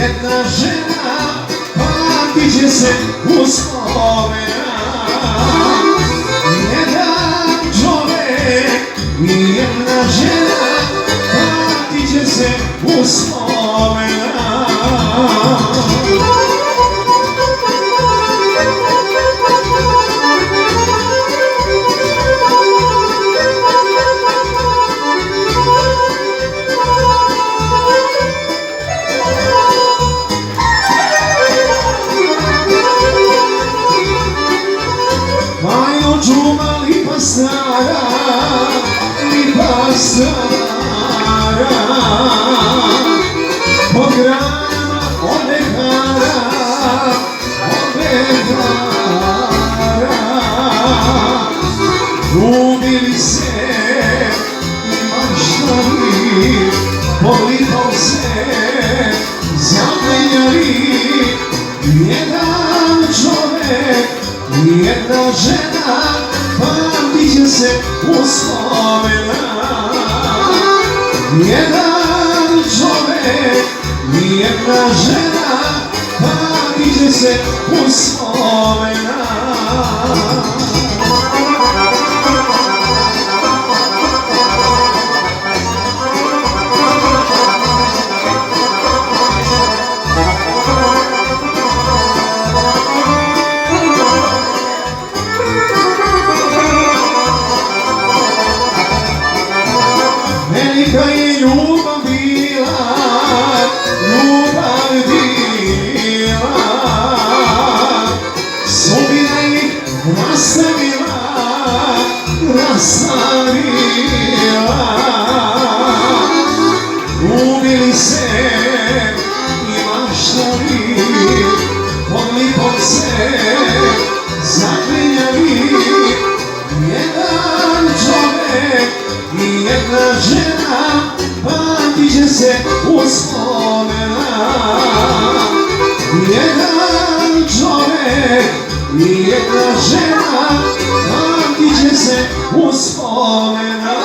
Jedna žena pamtit će se uspomena. Jedan čovek i jedna žena pamtit će se uspomena. Čuma lipa stara, lipa stara, po granama od nekara, od nekara. Ljubili se i maštali, po lipom se zamenjali. Jedan čovek i jedna žena pamtit će se uspomena. Jedan čovek i jedna žena pamtit će se uspomena. Velika je ljubav bila, ljubav bila, sudbina ih rastavila, rastavila. Ljubili se i maštali, pod lipom se zaklinjali. Jedan čovek i jedna žena pamtit će se uspomena. Jedan čovek i jedna žena pamtit će se uspomena.